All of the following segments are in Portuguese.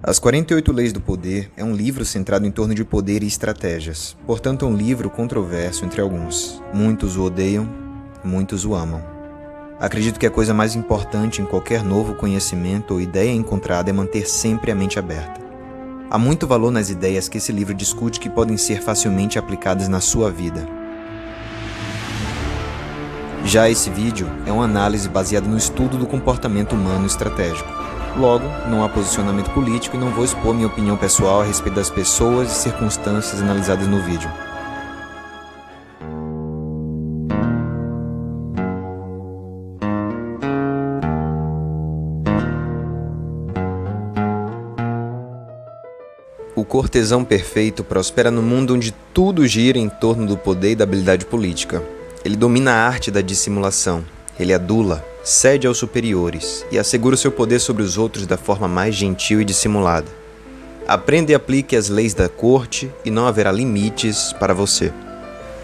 As 48 Leis do Poder é um livro centrado em torno de poder e estratégias. Portanto, é um livro controverso entre alguns. Muitos o odeiam, muitos o amam. Acredito que a coisa mais importante em qualquer novo conhecimento ou ideia encontrada é manter sempre a mente aberta. Há muito valor nas ideias que esse livro discute que podem ser facilmente aplicadas na sua vida. Já esse vídeo é uma análise baseada no estudo do comportamento humano estratégico. Logo, não há posicionamento político e não vou expor minha opinião pessoal a respeito das pessoas e circunstâncias analisadas no vídeo. O cortesão perfeito prospera no mundo onde tudo gira em torno do poder e da habilidade política. Ele domina a arte da dissimulação. Ele adula, cede aos superiores e assegura o seu poder sobre os outros da forma mais gentil e dissimulada. Aprenda e aplique as leis da corte e não haverá limites para você.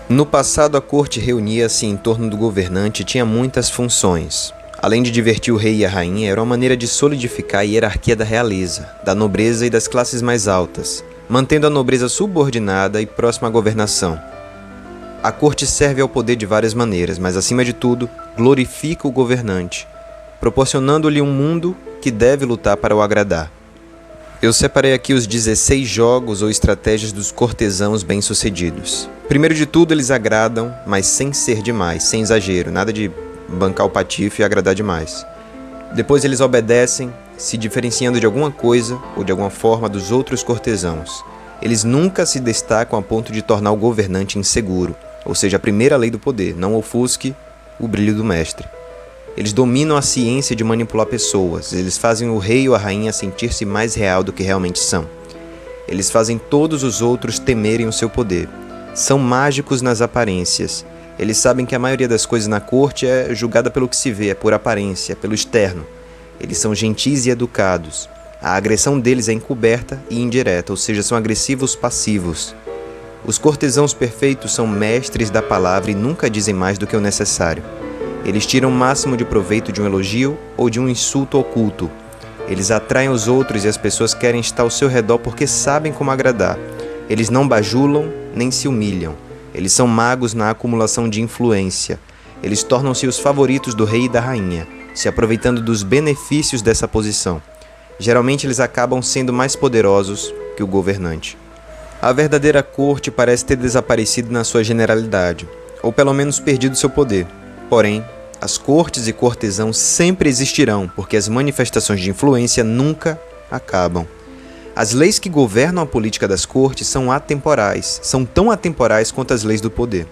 No passado, a corte reunia-se em torno do governante e tinha muitas funções. Além de divertir o rei e a rainha, era uma maneira de solidificar a hierarquia da realeza, da nobreza e das classes mais altas, mantendo a nobreza subordinada e próxima à governação. A corte serve ao poder de várias maneiras, mas acima de tudo, glorifica o governante, proporcionando-lhe um mundo que deve lutar para o agradar. Eu separei aqui os 16 jogos ou estratégias dos cortesãos bem-sucedidos. Primeiro de tudo, eles agradam, mas sem ser demais, sem exagero, nada de bancar o patife e agradar demais. Depois eles obedecem, se diferenciando de alguma coisa ou de alguma forma dos outros cortesãos. Eles nunca se destacam a ponto de tornar o governante inseguro, ou seja, a primeira lei do poder, não ofusque o brilho do mestre. Eles dominam a ciência de manipular pessoas, eles fazem o rei ou a rainha sentir-se mais real do que realmente são. Eles fazem todos os outros temerem o seu poder. São mágicos nas aparências. Eles sabem que a maioria das coisas na corte é julgada pelo que se vê, é por aparência, pelo externo. Eles são gentis e educados. A agressão deles é encoberta e indireta, ou seja, são agressivos passivos. Os cortesãos perfeitos são mestres da palavra e nunca dizem mais do que o necessário. Eles tiram o máximo de proveito de um elogio ou de um insulto oculto. Eles atraem os outros e as pessoas querem estar ao seu redor porque sabem como agradar. Eles não bajulam nem se humilham. Eles são magos na acumulação de influência. Eles tornam-se os favoritos do rei e da rainha, se aproveitando dos benefícios dessa posição. Geralmente eles acabam sendo mais poderosos que o governante. A verdadeira corte parece ter desaparecido na sua generalidade, ou pelo menos perdido seu poder. Porém, as cortes e cortesãos sempre existirão, porque as manifestações de influência nunca acabam. As leis que governam a política das cortes são atemporais, são tão atemporais quanto as leis do poder.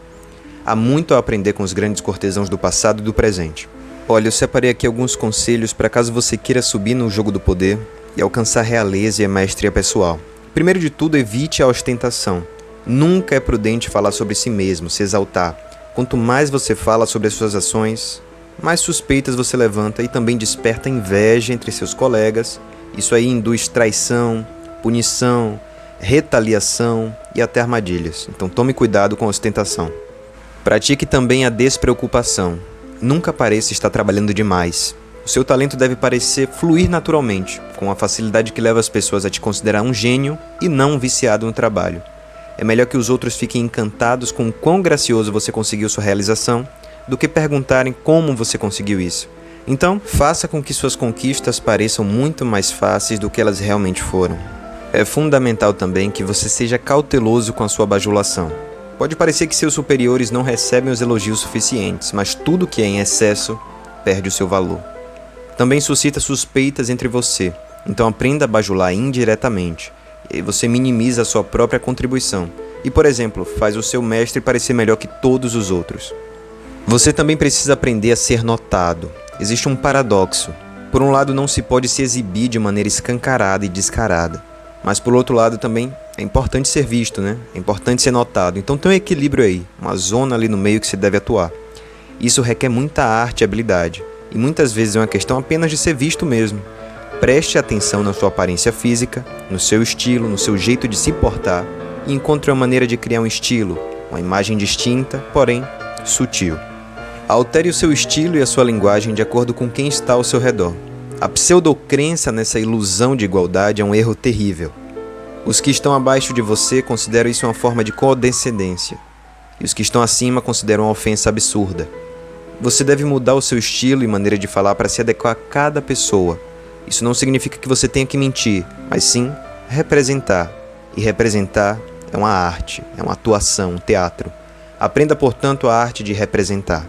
Há muito a aprender com os grandes cortesãos do passado e do presente. Olha, eu separei aqui alguns conselhos para caso você queira subir no jogo do poder e alcançar realeza e a maestria pessoal. Primeiro de tudo, evite a ostentação. Nunca é prudente falar sobre si mesmo, se exaltar. Quanto mais você fala sobre as suas ações, mais suspeitas você levanta e também desperta inveja entre seus colegas. Isso aí induz traição, punição, retaliação e até armadilhas. Então tome cuidado com a ostentação. Pratique também a despreocupação. Nunca pareça estar trabalhando demais. O seu talento deve parecer fluir naturalmente, com a facilidade que leva as pessoas a te considerar um gênio e não um viciado no trabalho. É melhor que os outros fiquem encantados com o quão gracioso você conseguiu sua realização, do que perguntarem como você conseguiu isso. Então, faça com que suas conquistas pareçam muito mais fáceis do que elas realmente foram. É fundamental também que você seja cauteloso com a sua bajulação. Pode parecer que seus superiores não recebem os elogios suficientes, mas tudo que é em excesso perde o seu valor. Também suscita suspeitas entre você, então aprenda a bajular indiretamente. E aí você minimiza a sua própria contribuição e, por exemplo, faz o seu mestre parecer melhor que todos os outros. Você também precisa aprender a ser notado. Existe um paradoxo. Por um lado, não se pode se exibir de maneira escancarada e descarada. Mas por outro lado também é importante ser visto, né? É importante ser notado. Então tem um equilíbrio aí, uma zona ali no meio que se deve atuar. Isso requer muita arte e habilidade. E muitas vezes é uma questão apenas de ser visto mesmo. Preste atenção na sua aparência física, no seu estilo, no seu jeito de se portar e encontre uma maneira de criar um estilo, uma imagem distinta, porém sutil. Altere o seu estilo e a sua linguagem de acordo com quem está ao seu redor. A pseudocrença nessa ilusão de igualdade é um erro terrível. Os que estão abaixo de você consideram isso uma forma de condescendência, e os que estão acima consideram uma ofensa absurda. Você deve mudar o seu estilo e maneira de falar para se adequar a cada pessoa. Isso não significa que você tenha que mentir, mas sim representar. E representar é uma arte, é uma atuação, um teatro. Aprenda, portanto, a arte de representar.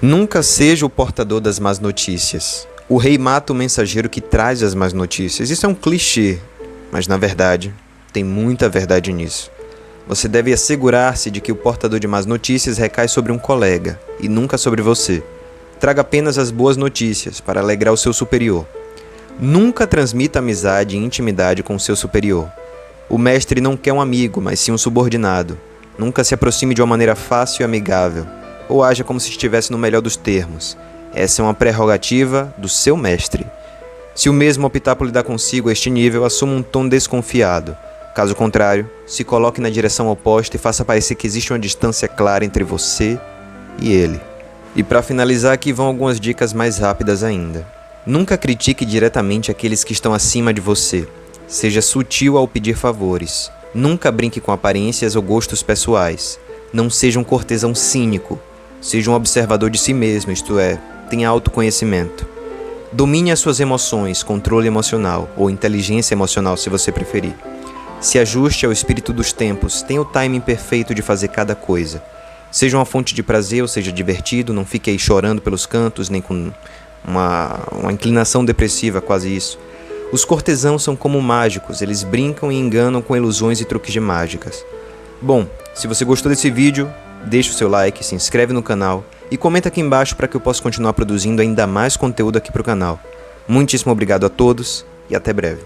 Nunca seja o portador das más notícias. O rei mata o mensageiro que traz as más notícias. Isso é um clichê, mas na verdade, tem muita verdade nisso. Você deve assegurar-se de que o portador de más notícias recai sobre um colega, e nunca sobre você. Traga apenas as boas notícias para alegrar o seu superior. Nunca transmita amizade e intimidade com o seu superior. O mestre não quer um amigo, mas sim um subordinado. Nunca se aproxime de uma maneira fácil e amigável, ou haja como se estivesse no melhor dos termos. Essa é uma prerrogativa do seu mestre. Se o mesmo optar por lidar consigo a este nível, assuma um tom desconfiado. Caso contrário, se coloque na direção oposta e faça parecer que existe uma distância clara entre você e ele. E para finalizar, aqui vão algumas dicas mais rápidas ainda. Nunca critique diretamente aqueles que estão acima de você. Seja sutil ao pedir favores. Nunca brinque com aparências ou gostos pessoais. Não seja um cortesão cínico. Seja um observador de si mesmo, isto é, tenha autoconhecimento. Domine as suas emoções, controle emocional, ou inteligência emocional se você preferir. Se ajuste ao espírito dos tempos, tenha o timing perfeito de fazer cada coisa. Seja uma fonte de prazer ou seja divertido, não fique aí chorando pelos cantos, nem com uma inclinação depressiva, quase isso. Os cortesãos são como mágicos, eles brincam e enganam com ilusões e truques de mágicas. Bom, se você gostou desse vídeo, deixa o seu like, se inscreve no canal e comenta aqui embaixo para que eu possa continuar produzindo ainda mais conteúdo aqui para o canal. Muitíssimo obrigado a todos e até breve.